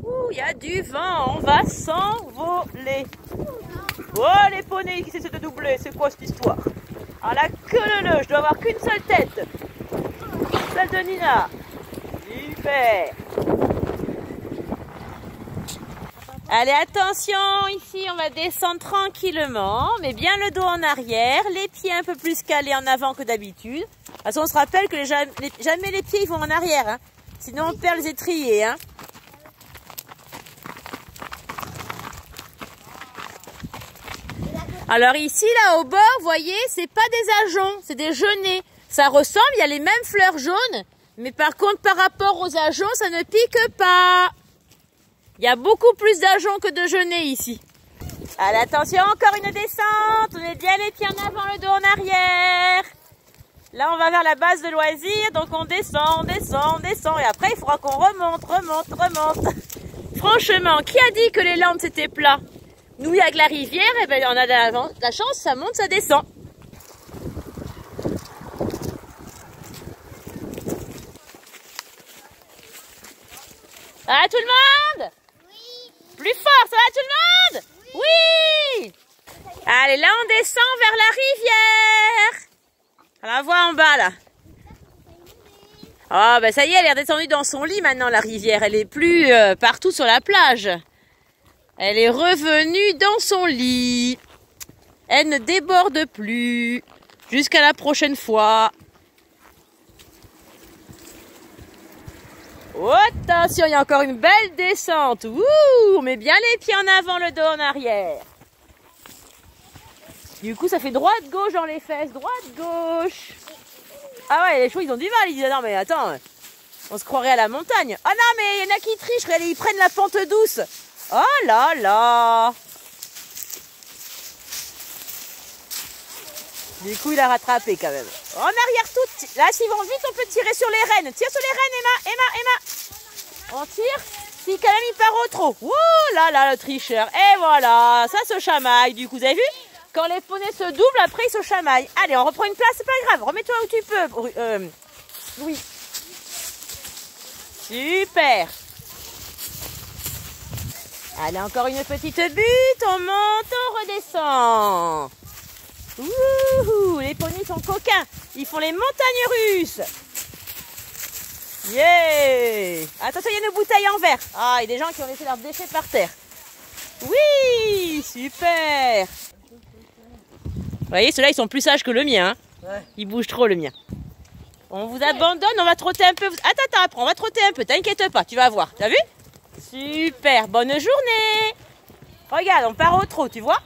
Ouh, il y a du vent, on va s'envoler. Oh, les poneys qui essaient de doubler, c'est quoi cette histoire? Ah, la queue je dois avoir qu'une seule tête. Celle de Nina. Super. Allez, attention, ici on va descendre tranquillement, mais bien le dos en arrière, les pieds un peu plus calés en avant que d'habitude. De toute façon, on se rappelle que jamais les pieds ils vont en arrière, hein. Sinon on perd les étriers. Hein. Alors ici, là au bord, vous voyez, c'est pas des ajoncs, c'est des genêts. Ça ressemble, il y a les mêmes fleurs jaunes, mais par contre par rapport aux ajoncs, ça ne pique pas. Il y a beaucoup plus d'ajoncs que de genêts ici. Allez, attention, encore une descente. On est bien les pieds en avant, le dos en arrière. Là, on va vers la base de loisirs. Donc, on descend, on descend, on descend. Et après, il faudra qu'on remonte. Franchement, qui a dit que les Landes, c'était plat? Nous, avec la rivière, eh ben, on a de la chance, ça monte, ça descend. Ça va tout le monde? Plus fort, ça va tout le monde? Oui. Allez, là on descend vers la rivière. On la voit en bas là. Oh ben ça y est, elle est redescendue dans son lit maintenant la rivière. Elle est plus partout sur la plage. Elle est revenue dans son lit. Elle ne déborde plus. Jusqu'à la prochaine fois. Oh, attention, il y a encore une belle descente. Ouh, on met bien les pieds en avant, le dos en arrière. Du coup, ça fait droite-gauche dans les fesses. Droite-gauche. Ah ouais, les chevaux, ils ont du mal. Ils disent, non mais attends, on se croirait à la montagne. Oh non, mais il y en a qui trichent. Ils prennent la pente douce. Oh là là. Du coup, il a rattrapé quand même. En arrière tout. Là, s'ils vont vite, on peut tirer sur les rênes. Tire sur les rênes, Emma. On tire. Si quand même il part au trot. Ouh là là, le tricheur. Et voilà, ça se chamaille. Du coup, vous avez vu? Quand les poneys se doublent, après ils se chamaillent. Allez, on reprend une place, c'est pas grave. Remets-toi où tu peux. Oui. Super. Allez, encore une petite butte. On monte, on redescend. Ouh, les poneys sont coquins. Ils font les montagnes russes. Yeah. Attention, il y a une bouteille en verre. Ah, il y a des gens qui ont laissé leurs déchets par terre. Oui, super. Vous voyez, ceux-là, ils sont plus sages que le mien. Hein. Ouais. Ils bougent trop, le mien. On vous abandonne, on va trotter un peu. Attends, après, on va trotter un peu. T'inquiète pas, tu vas voir. T'as vu? Super, bonne journée. Regarde, on part au trot, tu vois?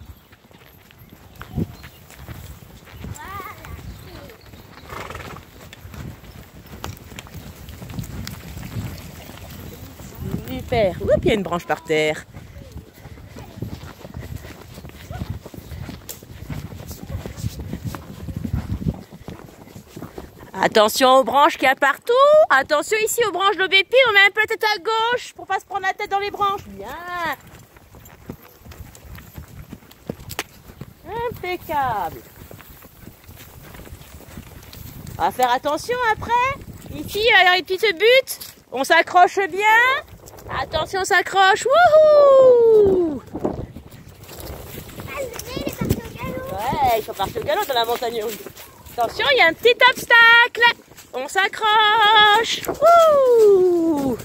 Super. Oups, il y a une branche par terre. Attention aux branches qu'il y a partout. Attention ici aux branches d'aubépine. On met un peu la tête à gauche pour pas se prendre la tête dans les branches. Bien. Impeccable. On va faire attention après. Ici, il y a les petites buttes. On s'accroche bien. Attention, on s'accroche. Wouhou! Ouais, ils sont partis au galop dans la montagne russe. Attention, il y a un petit obstacle. On s'accroche. Ouh!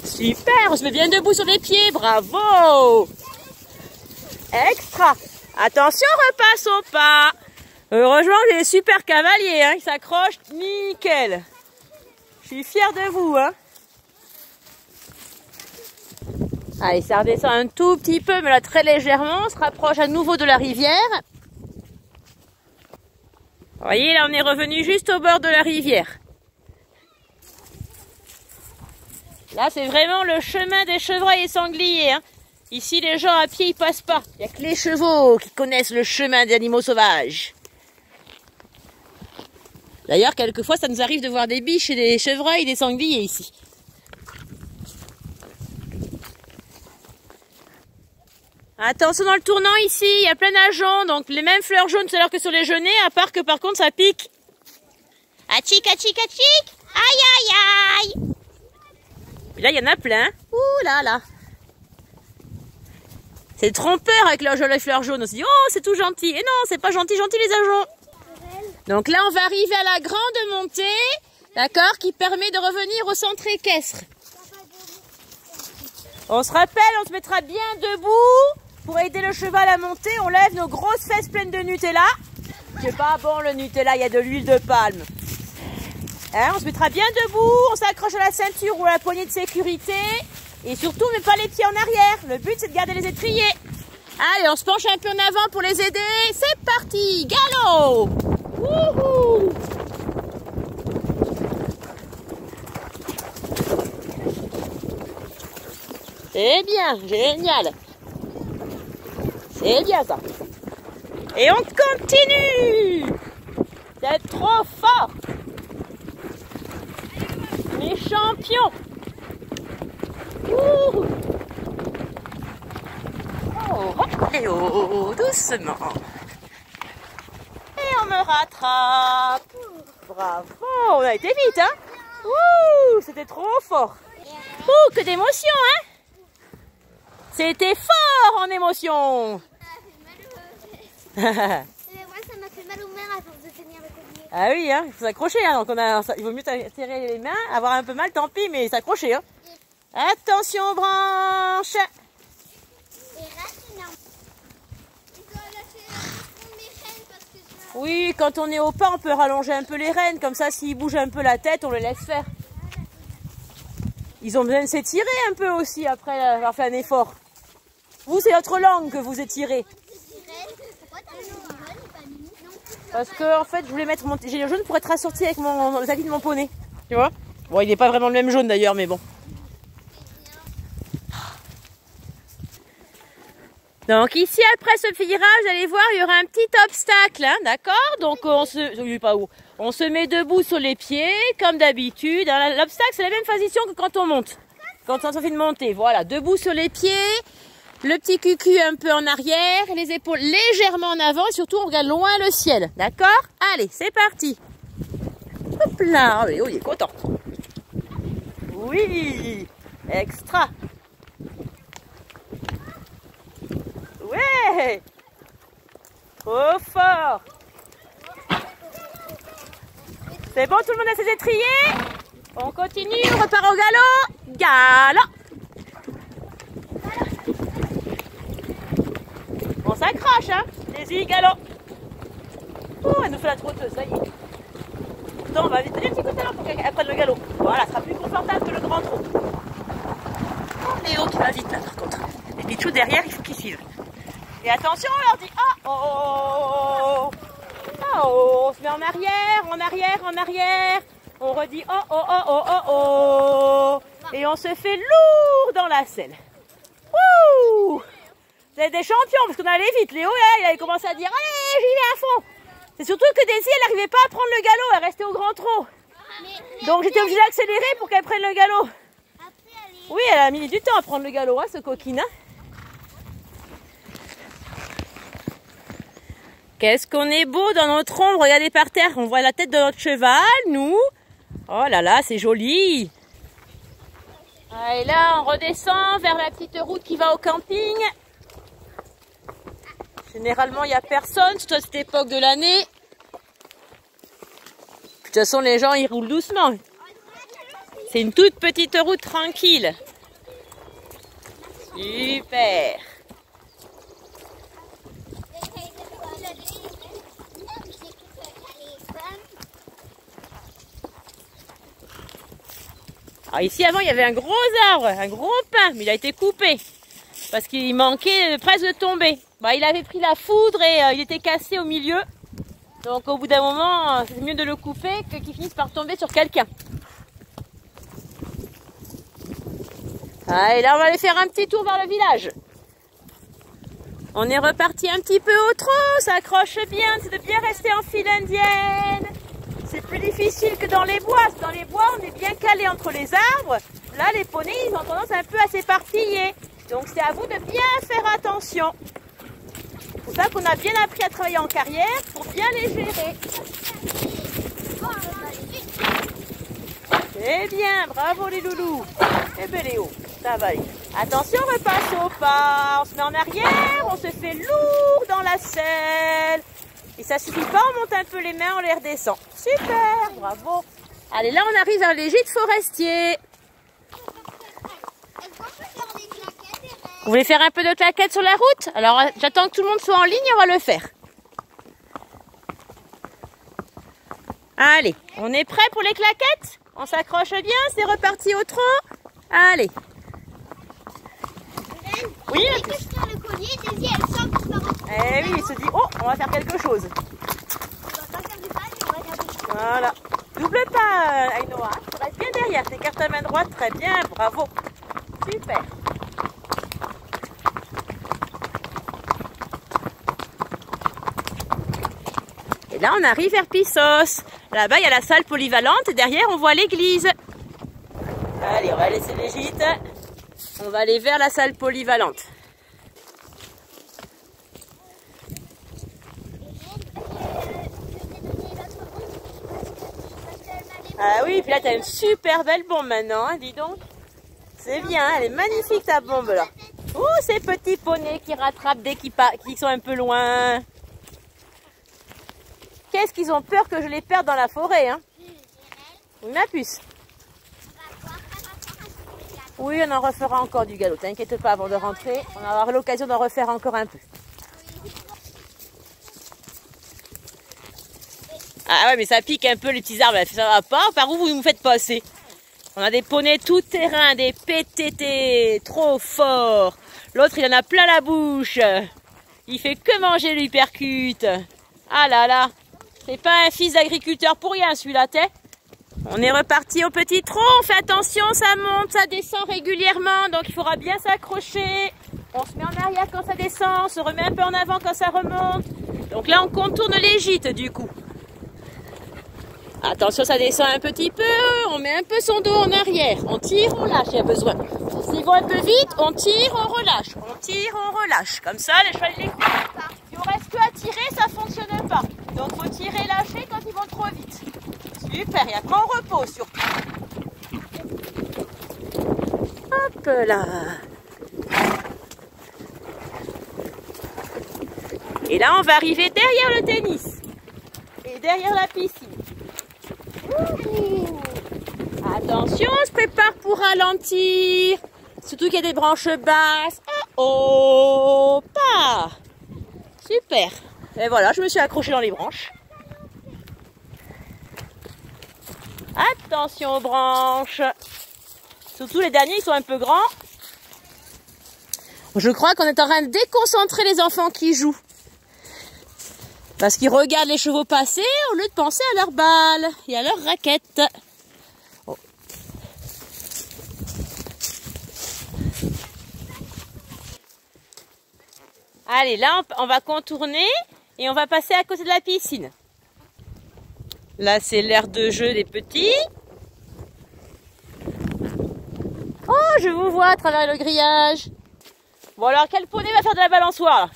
Super, on se met bien debout sur les pieds. Bravo! Extra. Attention, repasse au pas. Heureusement, j'ai des super cavaliers. Hein. Ils s'accrochent nickel. Je suis fière de vous. Hein. Allez, ça redescend un tout petit peu, mais là très légèrement. On se rapproche à nouveau de la rivière. Vous voyez, là on est revenu juste au bord de la rivière. Là c'est vraiment le chemin des chevreuils et sangliers. Hein. Ici les gens à pied ils passent pas. Il n'y a que les chevaux qui connaissent le chemin des animaux sauvages. D'ailleurs, quelquefois ça nous arrive de voir des biches et des chevreuils et des sangliers ici. Attention dans le tournant ici, il y a plein d'ajoncs, donc les mêmes fleurs jaunes tout à l'heure que sur les genêts, à part que par contre ça pique. Atchic, atchic, atchic. Aïe, aïe, aïe. Et là, il y en a plein. Ouh là là. C'est trompeur avec leurs fleurs jaunes. On se dit, oh, c'est tout gentil. Et non, c'est pas gentil, les ajoncs. Donc là, on va arriver à la grande montée, d'accord, qui permet de revenir au centre équestre. On se rappelle, on se mettra bien debout pour aider le cheval à monter. On lève nos grosses fesses pleines de Nutella. C'est pas bon le Nutella, il y a de l'huile de palme. Hein, on se mettra bien debout, on s'accroche à la ceinture ou à la poignée de sécurité. Et surtout, on met pas les pieds en arrière. Le but, c'est de garder les étriers. Allez, on se penche un peu en avant pour les aider. C'est parti, galop. Wouhou. C'est bien, génial. C'est bien ça. Et on continue. C'est trop fort. Les champions. Ouh. Oh, hop, et oh, doucement. Et on me rattrape. Bravo, on a été vite, hein. Ouh, c'était trop fort. Ouh, que d'émotion, hein. C'était fort en émotion. Mais moi, ça m'a fait mal aux mains à force de tenir le collier. Ah oui, hein, il faut s'accrocher. Hein, donc il vaut mieux serrer les mains, avoir un peu mal, tant pis, mais s'accrocher. Hein. Attention aux branches. Oui, quand on est au pas, on peut rallonger un peu les rênes. Comme ça, s'ils bougent un peu la tête, on le laisse faire. Ils ont besoin de s'étirer un peu aussi après avoir fait un effort. Vous, c'est votre langue que vous étirez. Parce que en fait, je voulais mettre mon gilet jaune pour être assorti avec le tapis de mon poney. Tu vois? Bon, il n'est pas vraiment le même jaune d'ailleurs, mais bon. Donc ici, après ce virage, vous allez voir, il y aura un petit obstacle, hein, d'accord? Donc on se met debout sur les pieds, comme d'habitude. L'obstacle, c'est la même position que quand on monte. Quand on fait une montée, voilà, debout sur les pieds. Le petit cucu un peu en arrière, les épaules légèrement en avant et surtout on regarde loin le ciel, d'accord? Allez, c'est parti. Hop là, oh, il est content. Oui, extra. Ouais, trop fort. C'est bon, tout le monde a ses étriers? On continue, on repart au galop. Galop. On s'accroche, hein. Vas-y, galop. Oh, elle nous fait la trotteuse, ça y est. Non, on va vite donner un petit coup de talent pour qu'elle prenne le galop. Voilà, ça sera plus confortable que le grand trot. Oh, Léo qui va vite là, par contre. Les pitchous derrière, il faut qu'ils suivent. Et attention, on leur dit oh, oh, oh, oh, oh, on se met en arrière, en arrière, en arrière. On redit oh, oh, oh, oh, oh, oh. Et on se fait lourd dans la selle. Wouh! Vous êtes des champions parce qu'on allait vite. Léo, il avait commencé à dire allez, j'y vais à fond. C'est surtout que Daisy, elle n'arrivait pas à prendre le galop, elle restait au grand trot. Donc j'étais obligée d'accélérer pour qu'elle prenne le galop. Oui, elle a mis du temps à prendre le galop, hein, ce coquine. Hein. Qu'est-ce qu'on est beau dans notre ombre. Regardez par terre, on voit la tête de notre cheval, nous. Oh là là, c'est joli. Et là, on redescend vers la petite route qui va au camping. Généralement, il n'y a personne, surtout à cette époque de l'année. De toute façon, les gens, ils roulent doucement. C'est une toute petite route tranquille. Super. Alors ici, avant, il y avait un gros arbre, un gros pin, mais il a été coupé. Parce qu'il manquait presque de tomber. Bah, il avait pris la foudre et il était cassé au milieu. Donc au bout d'un moment, c'est mieux de le couper que qu'il finisse par tomber sur quelqu'un. Ah, et là, on va aller faire un petit tour vers le village. On est reparti un petit peu au trot, ça accroche bien, c'est de bien rester en file indienne. C'est plus difficile que dans les bois. Dans les bois, on est bien calé entre les arbres. Là, les poneys, ils ont tendance un peu à s'éparpiller. Donc c'est à vous de bien faire attention. C'est pour ça qu'on a bien appris à travailler en carrière pour bien les gérer. C'est bien, bravo les loulous. Et bien Léo, ça va aller. Attention, on repasse au pas. On se met en arrière, on se fait lourd dans la selle. Et ça suffit pas, on monte un peu les mains, on les redescend. Super, bravo. Allez, là on arrive vers les gîtes forestiers. Vous voulez faire un peu de claquettes sur la route? Alors j'attends que tout le monde soit en ligne et on va le faire. Allez, on est prêt pour les claquettes? On s'accroche bien, c'est reparti au trot. Allez. Oui, le collier, Daisy, elle sent que je pars au trot. Eh oui, il se dit, oh, on va faire quelque chose. On va pas faire du pas, mais on va faire du trot. Voilà. Double pas, Ainoa. Tu restes bien derrière. T'écartes ta main droite, très bien, bravo. Super. Et là, on arrive vers Pissos. Là-bas, il y a la salle polyvalente et derrière, on voit l'église. Allez, on va laisser les gîtes. On va aller vers la salle polyvalente. Ah oui, puis là, tu as une super belle bombe maintenant, hein, dis donc. C'est bien, elle est magnifique ta bombe là. Ouh, ces petits poneys qui rattrapent dès qu'ils sont un peu loin. Qu'est-ce qu'ils ont peur que je les perde dans la forêt, hein? Oui, ma puce. Oui, on en refera encore du galop, t'inquiète pas, avant de rentrer, on va avoir l'occasion d'en refaire encore un peu. Ah ouais, mais ça pique un peu les petits arbres, ça va pas? Par où vous nous faites passer? On a des poneys tout terrain, des PTT, trop forts. L'autre, il en a plein la bouche. Il fait que manger l'hypercute. Ah là là, c'est pas un fils d'agriculteur pour rien celui-là, t'es? On est reparti au petit trot, on fait attention, ça monte, ça descend régulièrement, donc il faudra bien s'accrocher. On se met en arrière quand ça descend, on se remet un peu en avant quand ça remonte. Donc là, on contourne les gîtes du coup. Attention, ça descend un petit peu, on met un peu son dos en arrière, on tire, on lâche, il y a besoin. S'ils vont un peu vite, on tire, on relâche, on tire, on relâche. Comme ça, les chevaux les courent. Si on reste que à tirer, ça ne fonctionne pas. Donc, il faut tirer et lâcher quand ils vont trop vite. Super, et après on repose surtout. Hop là. Et là, on va arriver derrière le tennis. Et derrière la piscine. Attention, on se prépare pour ralentir. Surtout qu'il y a des branches basses. Oh, pas. Super. Et voilà, je me suis accrochée dans les branches. Attention aux branches. Surtout les derniers, ils sont un peu grands. Je crois qu'on est en train de déconcentrer les enfants qui jouent. Parce qu'ils regardent les chevaux passer au lieu de penser à leurs balles et à leurs raquettes. Oh. Allez, là, on va contourner et on va passer à côté de la piscine. Là, c'est l'aire de jeu des petits. Oh, je vous vois à travers le grillage. Bon, alors, quel poney va faire de la balançoire?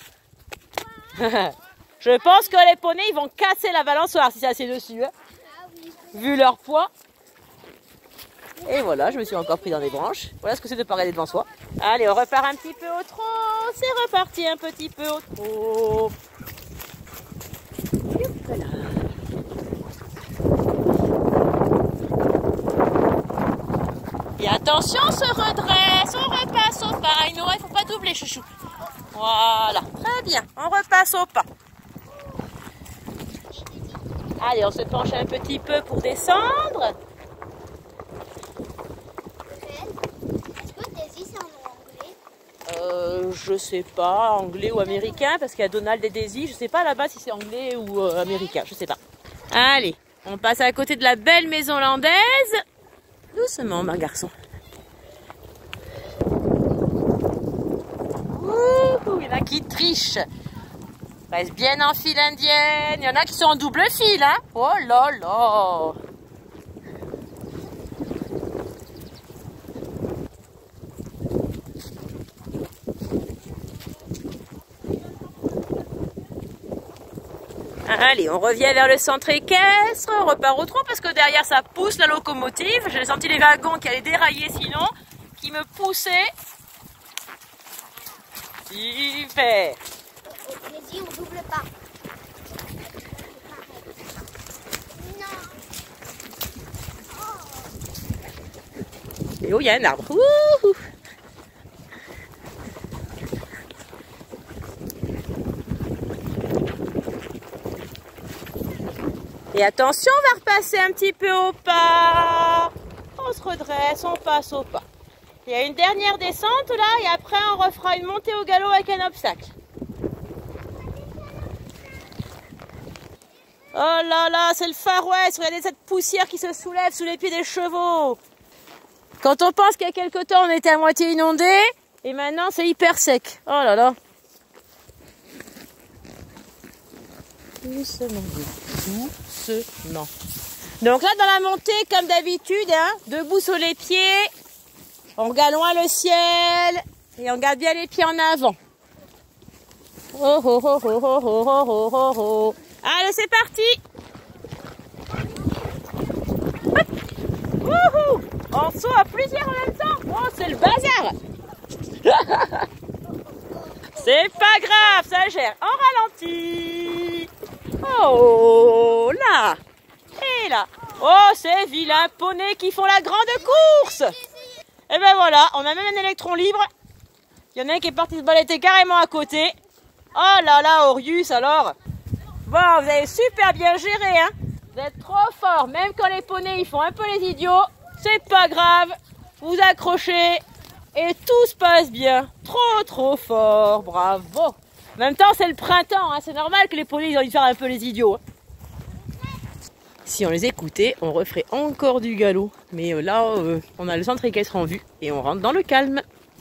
Je pense que les poneys, ils vont casser la balançoire si c'est assez dessus. Hein, vu leur poids. Et voilà, je me suis encore pris dans les branches. Voilà ce que c'est de parader devant soi. Allez, on repart un petit peu au trot. C'est reparti un petit peu au trot. Voilà. Et attention, on se redresse, on repasse au pas. Il ne faut pas doubler, chouchou. Voilà, très bien, on repasse au pas. Allez, on se penche un petit peu pour descendre. Est-ce que Daisy, c'est en anglais? Je sais pas, anglais ou américain, parce qu'il y a Donald et Daisy. Je sais pas là-bas si c'est anglais ou américain, je sais pas. Allez, on passe à côté de la belle maison landaise. Doucement, ma garçon. Ouh, il y en a qui trichent. Reste bien en file indienne. Il y en a qui sont en double file, hein. Oh là là. Allez, on revient vers le centre équestre, on repart au trot parce que derrière ça pousse la locomotive. J'ai senti les wagons qui allaient dérailler sinon, qui me poussaient. Super. Vas-y, on double pas. Et oh, il y a un arbre. Wouhou. Et attention, on va repasser un petit peu au pas. On se redresse, on passe au pas. Il y a une dernière descente là et après on refera une montée au galop avec un obstacle. Oh là là, c'est le Far West. Regardez cette poussière qui se soulève sous les pieds des chevaux. Quand on pense qu'il y a quelque temps on était à moitié inondé et maintenant c'est hyper sec. Oh là là. Doucement. Doucement. Donc là dans la montée comme d'habitude, hein, debout sur les pieds, on regarde loin le ciel et on garde bien les pieds en avant. Oh oh oh oh oh oh oh oh oh. Allez c'est parti. Hop. Wouhou. On saute à plusieurs en même temps. Oh c'est le bazar. C'est pas grave, ça gère. On ralentit. Oh là. Et là. Oh ces vilains poneys qui font la grande course. Et ben voilà, on a même un électron libre. Il y en a un qui est parti se balader carrément à côté. Oh là là, Orius alors. Bon, vous avez super bien géré, hein. Vous êtes trop fort. Même quand les poneys ils font un peu les idiots, c'est pas grave. Vous accrochez et tout se passe bien. Trop fort, bravo. En même temps, c'est le printemps, hein. C'est normal que les poneys ils ont envie de faire un peu les idiots. Si on les écoutait, on referait encore du galop. Mais là, on a le centre équestre en vue et on rentre dans le calme.